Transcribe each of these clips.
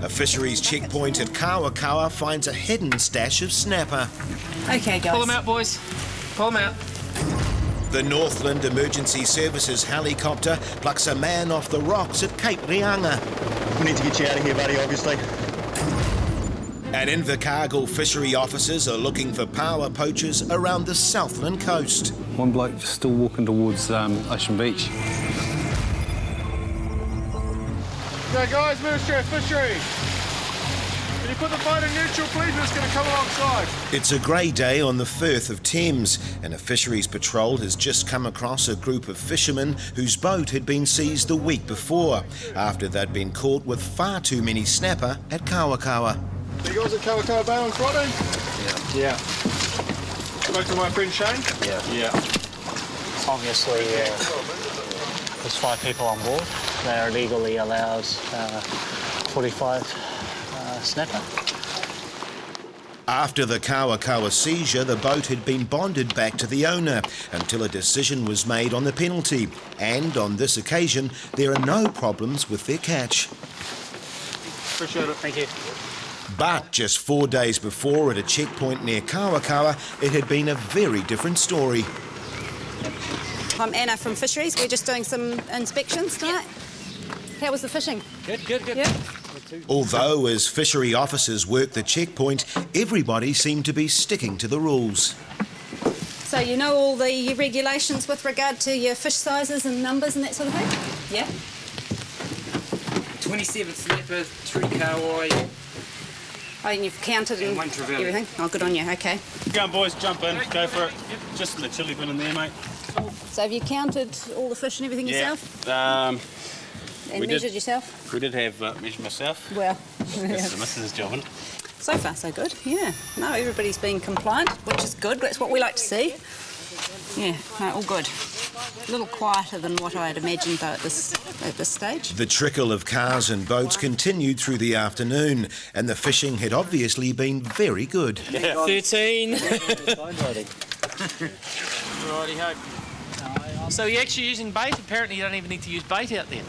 A fisheries checkpoint at Kai-moana finds a hidden stash of snapper. Okay, guys. Pull them out, boys. Pull them out. The Northland Emergency Services helicopter plucks a man off the rocks at Cape Reinga. We need to get you out of here, buddy, obviously. At Invercargill, fishery officers are looking for power poachers around the Southland coast. One bloke still walking towards Ocean Beach. Yeah, guys, Ministry of Fisheries. Can you put the boat in neutral, please? We're just going to come alongside. It's a grey day on the Firth of Thames, and a fisheries patrol has just come across a group of fishermen whose boat had been seized the week before, after they'd been caught with far too many snapper at Kai-moana. You guys at Kai-moana Bay on Friday? Yeah. Spoke to my friend Shane? Yeah. Obviously, there's 5 people on board. They are legally allowed 45 snapper. After the Kai-moana seizure, the boat had been bonded back to the owner until a decision was made on the penalty. And on this occasion, there are no problems with their catch. Appreciate it. Thank you. But just 4 days before, at a checkpoint near Kai-moana, it had been a very different story. I'm Anna from Fisheries. We're just doing some inspections tonight. How was the fishing? Good. Yeah. Although, as fishery officers worked the checkpoint, everybody seemed to be sticking to the rules. So you know all the regulations with regard to your fish sizes and numbers and that sort of thing? Yeah. 27 snapper, 3 kahawai. Oh, and you've counted and one trevally. everything? Oh, good on you, okay. Go on, boys, jump in, go for it. Just in the chili bin in there, mate. So have you counted all the fish and everything yourself? And we measured did. yourself? We did have measured myself. Well, This is the missus' job, isn't it? so far so good, yeah. No, everybody's been compliant, which is good. That's what we like to see. Yeah, no, all good. A little quieter than what I had imagined, though, at this stage. The trickle of cars and boats continued through the afternoon, and the fishing had obviously been very good. 13. Righty-ho. So you're actually using bait? Apparently you don't even need to use bait out there.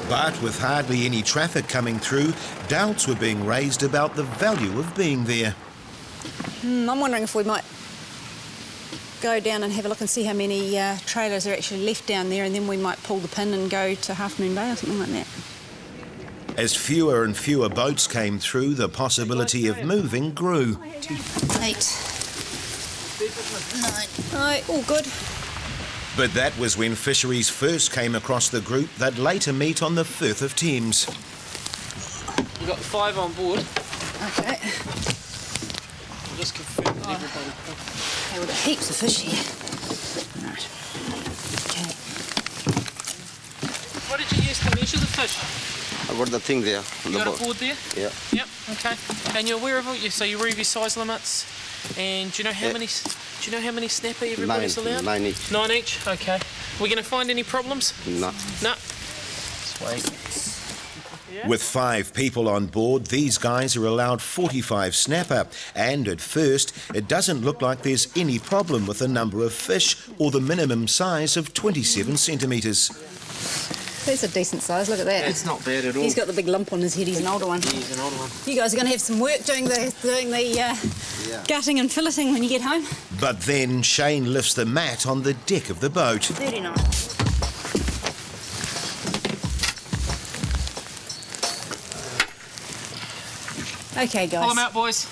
But with hardly any traffic coming through, doubts were being raised about the value of being there. I'm wondering if we might go down and have a look and see how many trailers are actually left down there, and then we might pull the pin and go to Half Moon Bay or something like that. As fewer and fewer boats came through, the possibility of moving grew. 8, 9, all good. But that was when Fisheries first came across the group that later meet on the Firth of Thames. We've got 5 on board. Okay. We'll just confirm that everybody... Okay, we've got heaps of fish here. Right. Okay. What did you use to measure the fish? I've got the thing there. On You the got a boat. board there? Yeah. Yep, okay. And you're aware of it? So you're aware of your size limits? And do you know how many... Do you know how many snapper everybody's allowed? 9 each. 9 each? Okay. We're going to find any problems? No. No. Sweet. With 5 people on board, these guys are allowed 45 snapper, and at first it doesn't look like there's any problem with the number of fish or the minimum size of 27 centimetres. That's a decent size, look at that. It's not bad at all. He's got the big lump on his head, he's an older one. He's an older one. You guys are going to have some work doing the gutting and filleting when you get home. But then Shane lifts the mat on the deck of the boat. 39. Okay, guys. Pull them out, boys.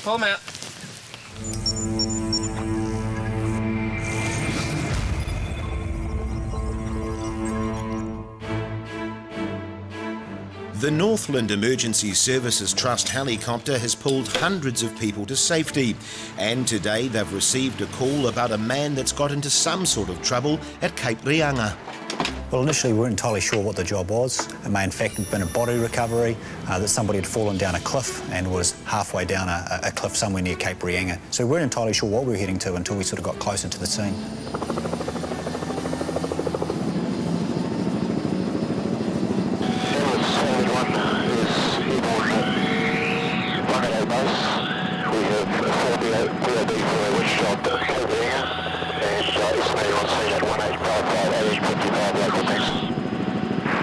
Pull them out. The Northland Emergency Services Trust helicopter has pulled hundreds of people to safety, and today they've received a call about a man that's got into some sort of trouble at Cape Reinga. Well, initially we weren't entirely sure what the job was. It may in fact have been a body recovery, that somebody had fallen down a cliff and was halfway down a cliff somewhere near Cape Reinga. So we weren't entirely sure what we were heading to until we sort of got closer to the scene.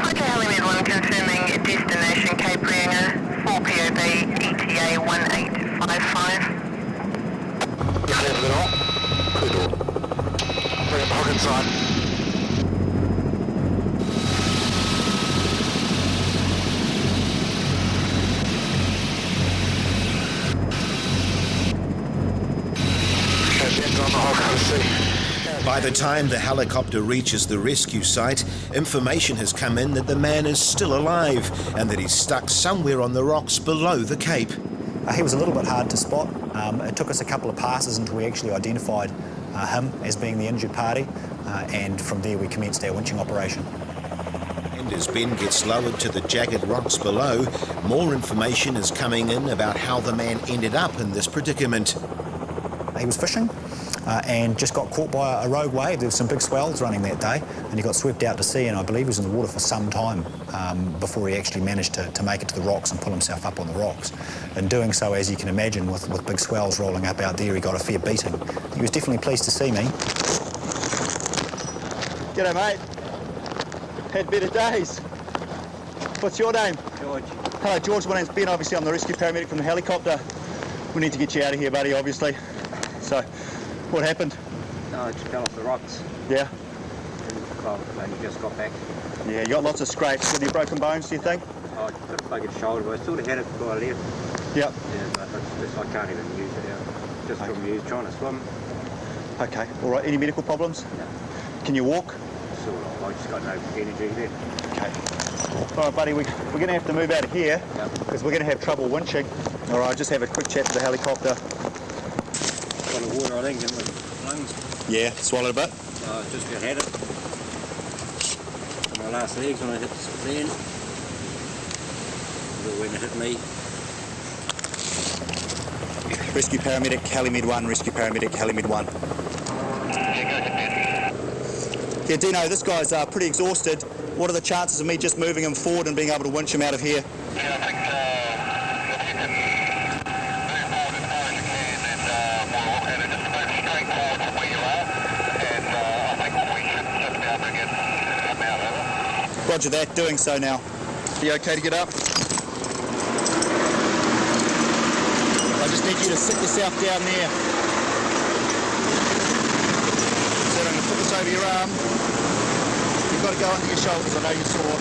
Okay, Heli Mid 1 confirming destination Cape Reinga. By the time the helicopter reaches the rescue site, information has come in that the man is still alive and that he's stuck somewhere on the rocks below the cape. He was a little bit hard to spot. It took us a couple of passes until we actually identified him as being the injured party, and from there we commenced our winching operation. And as Ben gets lowered to the jagged rocks below, more information is coming in about how the man ended up in this predicament. He was fishing and just got caught by a rogue wave. There were some big swells running that day, and he got swept out to sea, and I believe he was in the water for some time before he actually managed to make it to the rocks and pull himself up on the rocks. In doing so, as you can imagine, with big swells rolling up out there, he got a fair beating. He was definitely pleased to see me. G'day, mate. Had better days. What's your name? George. Hello, George. My name's Ben. Obviously, I'm the rescue paramedic from the helicopter. We need to get you out of here, buddy, obviously. So, what happened? No, I just fell off the rocks. Yeah? Well, I only just got back. Yeah, you got lots of scrapes. Any broken bones, do you think? Oh, I got a broken shoulder, but I sort of had it before I left. Yep. Yeah, but I can't even use it out. Just from you trying to swim. Okay, all right. Any medical problems? No. Can you walk? Sort of. I just got no energy left. Okay. All right, buddy, we're going to have to move out of here because we're going to have trouble winching. All right, just have a quick chat to the helicopter. Got the water, I think, in my lungs. Yeah, swallowed a bit? Just about had it. On my last legs when I hit the sand. When it hit me. Rescue paramedic, Helimed 1, rescue paramedic, Helimed 1. Yeah, Dino, this guy's pretty exhausted. What are the chances of me just moving him forward and being able to winch him out of here? Yeah, I think if you can move forward as far as you can, and we'll look at it, just move straight forward from where you are, and I think we should just be able to get him out of it. Roger that, doing so now. Are you okay to get up? I just need you to sit yourself down there. So I'm going to put this over your arm. You've got to go under your shoulders, I know you're sore.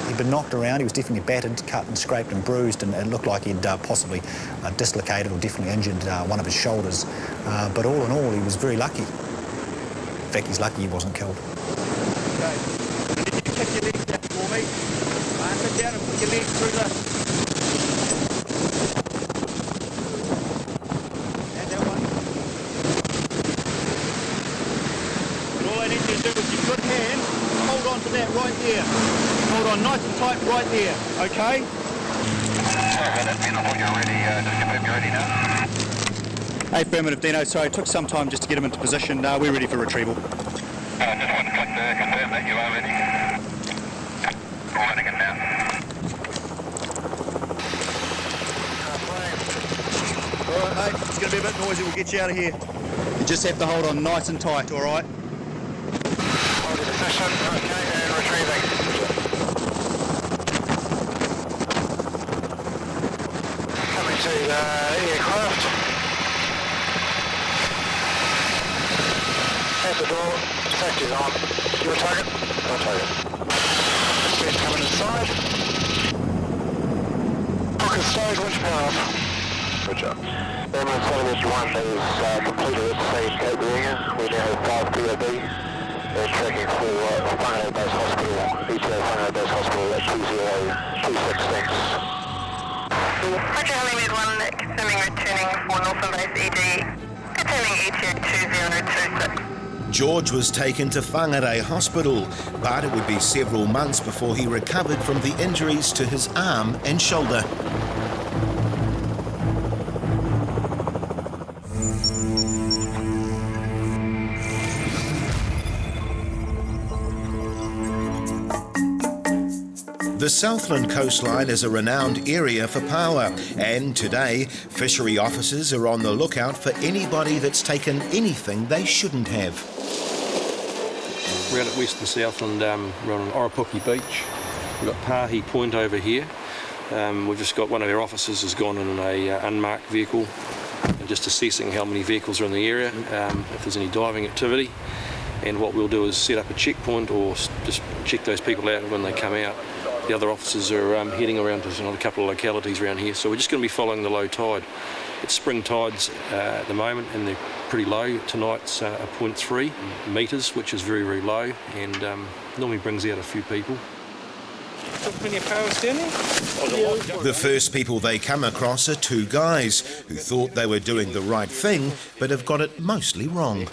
He'd been knocked around, he was definitely battered, cut and scraped and bruised, and it looked like he'd possibly dislocated or definitely injured one of his shoulders. But all in all, he was very lucky. In fact, he's lucky he wasn't killed. Okay. I need you to kick your legs down for me. Sit down and put your legs through the... And that one. And all I need you to do with your good hand, hold on to that right there. Hold on nice and tight right there, okay? Okay, that's beautiful. You're ready. Just confirm you're ready now. Affirmative, Dino. Sorry, it took some time just to get him into position. We're ready for retrieval. Just want to click to confirm that you are ready. We're running it now. All right, mate. It's going to be a bit noisy. We'll get you out of here. You just have to hold on nice and tight, all right? Hold your position. Okay, and retrieving. Coming to the aircraft. At the door. Safety's on. Your target? Our target. Speed's coming inside. Rocket stage, winch power off. Good job. Ambulance 7-1 is completed its stage gate ringer. We now have 5 POB. They're tracking for Whangarei Base Hospital, ETA Whangarei Base Hospital at 2026 thanks. Roger, Helimed 1, confirming returning for Northland Base ED, confirming ETA 2026. George was taken to Whangarei Hospital, but it would be several months before he recovered from the injuries to his arm and shoulder. The Southland coastline is a renowned area for power, and today fishery officers are on the lookout for anybody that's taken anything they shouldn't have. We're out at Western Southland, we're on Oropuki Beach. We've got Pahi Point over here. We've just got one of our officers has gone in a unmarked vehicle and just assessing how many vehicles are in the area, if there's any diving activity. And what we'll do is set up a checkpoint or just check those people out when they come out. the other officers are heading around to another couple of localities around here. So we're just going to be following the low tide. It's spring tides at the moment, and they're pretty low. Tonight's a 0.3 metres, which is very, very low, and normally brings out a few people. Plenty of powers down there? The first people they come across are two guys who thought they were doing the right thing, but have got it mostly wrong.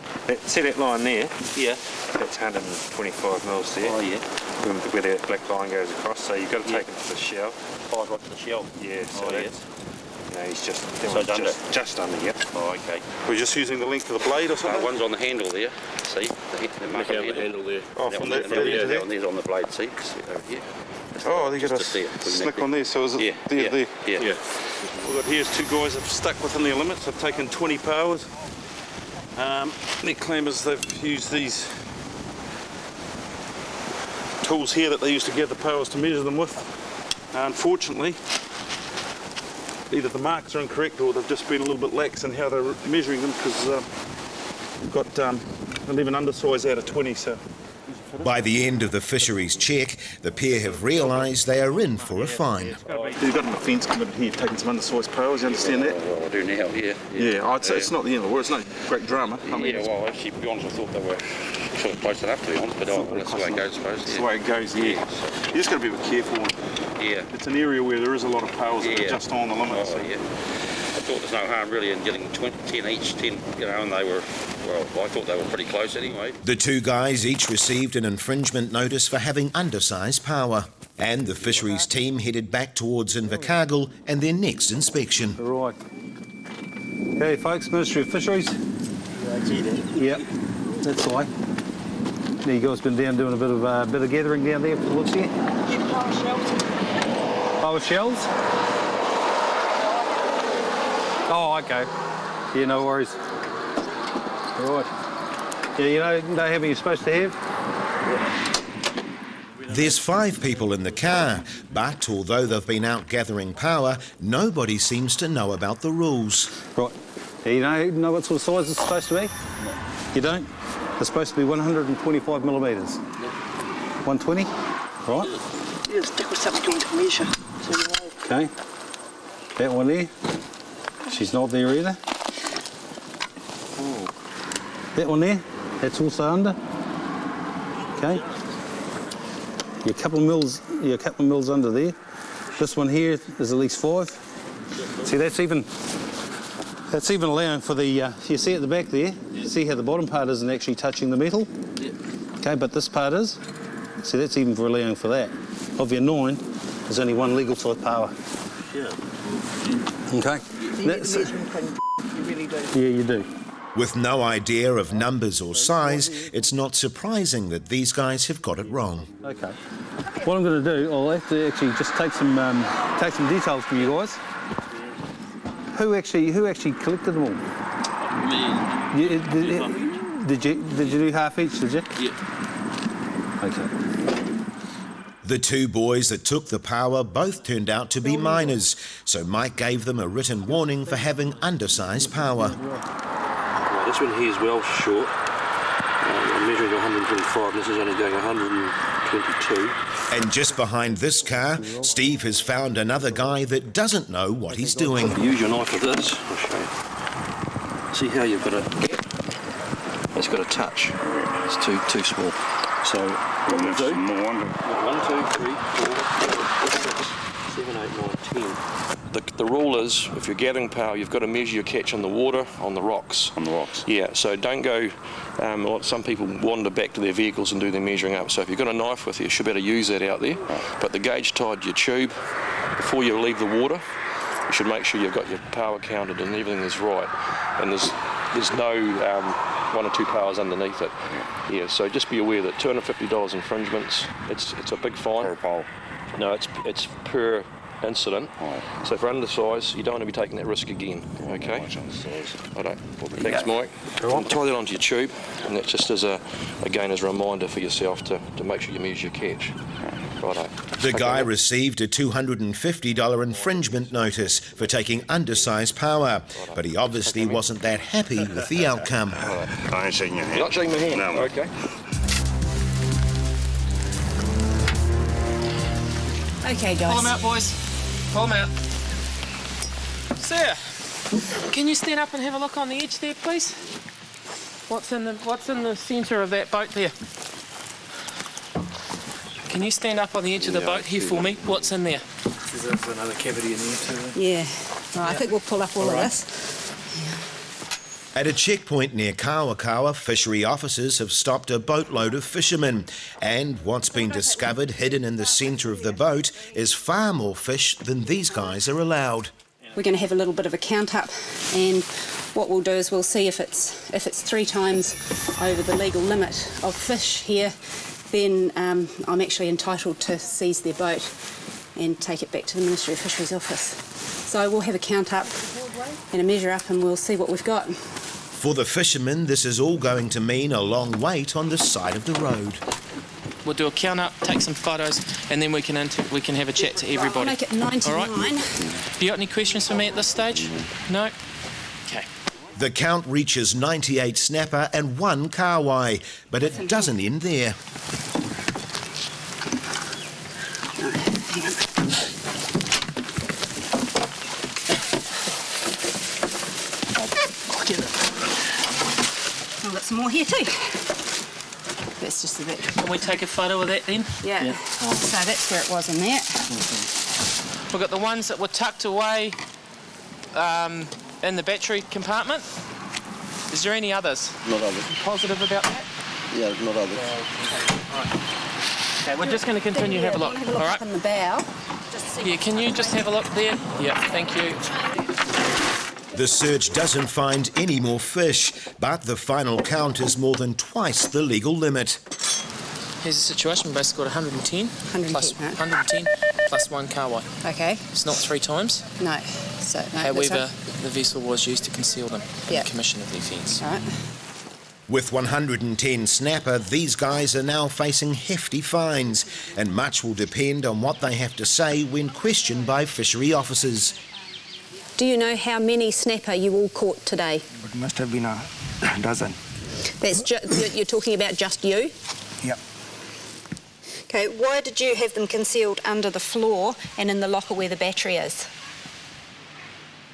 See that line there? Yeah. That's 125 mils there. Oh, yeah. Where that black line goes across, so you've got to take him to the shell. Oh, right to the shell? Yeah, so that's... No, he's just under, yeah. Oh, okay. We're just using the length of the blade or something? One's on the handle there, see? The mark on the handle there. Oh, from there? That one there's on the blade, see? Over here. Oh, they got a slick on there, so is it there? Yeah. We've got here's two guys that have stuck within their limits. They've taken 20 powers. Their claimers, they've used these tools here that they used to gather powers to measure them with. Unfortunately, either the marks are incorrect or they've just been a little bit lax in how they're measuring them, because we've got 11 undersize out of 20, so... By the end of the fisheries check, the pair have realised they are in for a fine. You've got an offence committed here, taking some undersized powers, you understand that? Well, I do now, yeah. Yeah, I'd say it's not the end of the world, it's no great drama. I mean, well, actually, to be honest, I thought they were sort of close enough, to be honest, but that's the way it goes, I suppose. That's the way it goes, yeah. You just got to be a bit careful. Yeah. It's an area where there is a lot of powers that are just on the limit. Oh, yeah. I thought there's no harm really in getting 10 each, 10, and they were, well, I thought they were pretty close anyway. The two guys each received an infringement notice for having undersized power, and the fisheries team headed back towards Invercargill and their next inspection. Right. Okay, folks, Ministry of Fisheries. Yep, that's the way. You guys been down doing a bit of gathering down there for the looks here? Power shells. Power shells? Oh, okay. Yeah, no worries. Right. Yeah, you know how many you're supposed to have? There's 5 people in the car, but although they've been out gathering power, nobody seems to know about the rules. Right. Yeah, you know what sort of size it's supposed to be? No. You don't? It's supposed to be 125 millimetres. 120? Right. Yeah, stick with something going to measure. So you know. Okay. That one there. She's not there either. Oh. That one there. That's also under. Okay. You're a couple of mils under there. This one here is at least 5. See, that's even allowing for the. You see at the back there. See how the bottom part isn't actually touching the metal. Okay, but this part is. See, that's even for allowing for that. Of your 9, there's only one legal size power. Yeah. Okay. That's you really do. Yeah, you do. With no idea of numbers or size, it's not surprising that these guys have got it wrong. Okay. What I'm going to do, I'll have to actually just take some details from you guys. Who actually collected them all? Me. Did you do half each? Did you? Yeah. Okay. The two boys that took the power both turned out to be minors, so Mike gave them a written warning for having undersized power. Well, this one here is well short. I'm measuring 125, this is only going 122. And just behind this car, Steve has found another guy that doesn't know what he's doing. Use your knife with this, I'll show you. See how you've got a gap? It's got a touch. It's too small. So what we'll do, 1, 2, 3, 4, 5, 6, 7, 8, 9, 10. The rule is, if you're gathering power, you've got to measure your catch in the water, on the rocks. On the rocks? Yeah, so don't go, some people wander back to their vehicles and do their measuring up. So if you've got a knife with you should be able to use that out there. But the gauge tied to your tube, before you leave the water, you should make sure you've got your power counted and everything is right. And there's no 1 or 2 powers underneath it. Yeah, so just be aware that $250 infringements, it's a big fine. Per pole? No, it's per incident. Right. So for undersize, you don't want to be taking that risk again, okay? I don't. Thanks, Mike. Tie that onto your tube, and that just as again as a reminder for yourself to make sure you measure your catch. Righto. The guy received a $250 infringement notice for taking undersized power, but he obviously wasn't that happy with the outcome. I ain't shaking your hand. You're not shaking my hand? No. Okay. Okay, guys. Pull them out, boys. Pull them out. Sir, can you stand up and have a look on the edge there, please? What's in the centre of that boat there? Can you stand up on the edge of the boat here for me? What's in there? There's another cavity in there too. Yeah. Right, I think we'll pull up all of this. At a checkpoint near Kai-moana, fishery officers have stopped a boatload of fishermen, and what's been discovered hidden in the centre of the boat is far more fish than these guys are allowed. We're going to have a little bit of a count up, and what we'll do is we'll see if it's 3 times over the legal limit of fish here, then I'm actually entitled to seize their boat and take it back to the Ministry of Fisheries office. So we'll have a count up and a measure up, and we'll see what we've got. For the fishermen, this is all going to mean a long wait on the side of the road. We'll do a count up, take some photos, and then we can have a chat to everybody. I'll make it 99. All right. Have you got any questions for me at this stage? No? Okay. The count reaches 98 snapper and 1 kahawai, but it doesn't end there. I've got some more here too. That's just a bit. Can we take a photo of that then? Yeah. So that's where it was in there. We've got the ones that were tucked away in the battery compartment. Is there any others? Not others. You positive about that? Yeah, not others. Okay, we're just going to continue to have a look. Have a look All right. up in the bow. Yeah, can you just have a look there? Yeah, thank you. The search doesn't find any more fish, but the final count is more than twice the legal limit. Here's the situation. We basically got 110, plus 110 plus 1 kahawai. Okay. It's not 3 times. No. So no. However, the vessel was used to conceal them in Yeah. the commission of the offence. All right. With 110 snapper, these guys are now facing hefty fines, and much will depend on what they have to say when questioned by fishery officers. Do you know how many snapper you all caught today? It must have been a dozen. That's you're talking about just you? Yep. Okay, why did you have them concealed under the floor and in the locker where the battery is?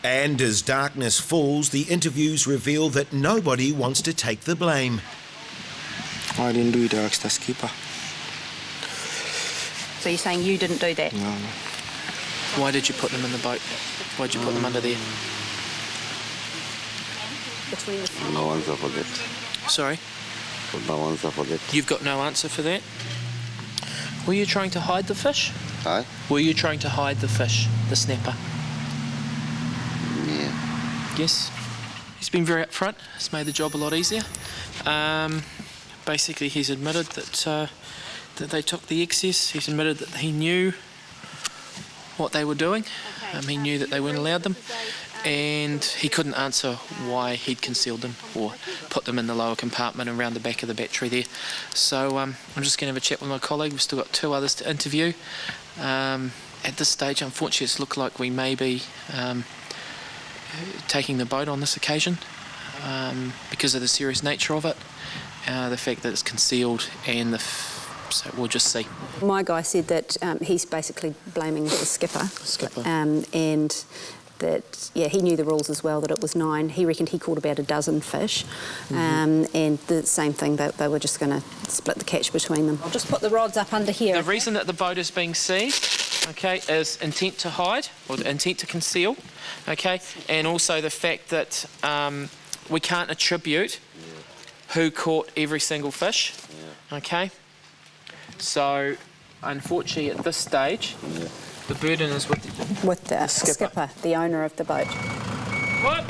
And as darkness falls, the interviews reveal that nobody wants to take the blame. I didn't do it, I asked the skipper. So you're saying you didn't do that? No. Why did you put them in the boat? Why did you put them under there? Between the No answer for that. Sorry? No answer for that. You've got no answer for that? Were you trying to hide the fish? Huh? Were you trying to hide the fish, the snapper? Yeah. Yes. He's been very upfront. It's made the job a lot easier. Basically, he's admitted that they took the excess. He's admitted that he knew what they were doing. He knew that they weren't allowed them, and he couldn't answer why he'd concealed them or put them in the lower compartment and around the back of the battery there. So I'm just going to have a chat with my colleague. We've still got 2 others to interview. At this stage, unfortunately, it's looked like we may be taking the boat on this occasion because of the serious nature of it, the fact that it's concealed, and so we'll just see. My guy said that he's basically blaming the skipper. And that, yeah, he knew the rules as well, that it was 9. He reckoned he caught about a dozen fish. And the same thing, they were just going to split the catch between them. I'll just put the rods up under here. The reason that the boat is being seized, okay, is intent to hide, or intent to conceal, okay, and also the fact that we can't attribute who caught every single fish, okay. So, unfortunately, at this stage, the burden is with the skipper, the owner of the boat. What?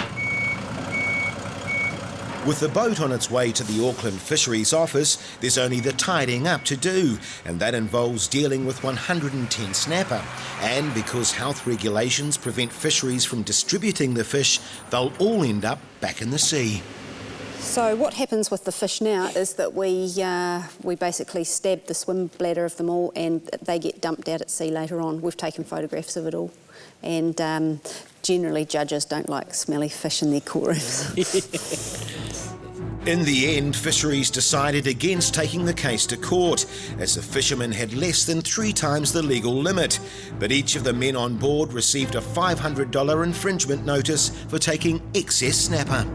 With the boat on its way to the Auckland Fisheries office, there's only the tidying up to do, and that involves dealing with 110 snapper. And because health regulations prevent fisheries from distributing the fish, they'll all end up back in the sea. So what happens with the fish now is that we basically stab the swim bladder of them all, and they get dumped out at sea later on. We've taken photographs of it all, and generally judges don't like smelly fish in their courtrooms. In the end, Fisheries decided against taking the case to court, as the fishermen had less than 3 times the legal limit. But each of the men on board received a $500 infringement notice for taking excess snapper.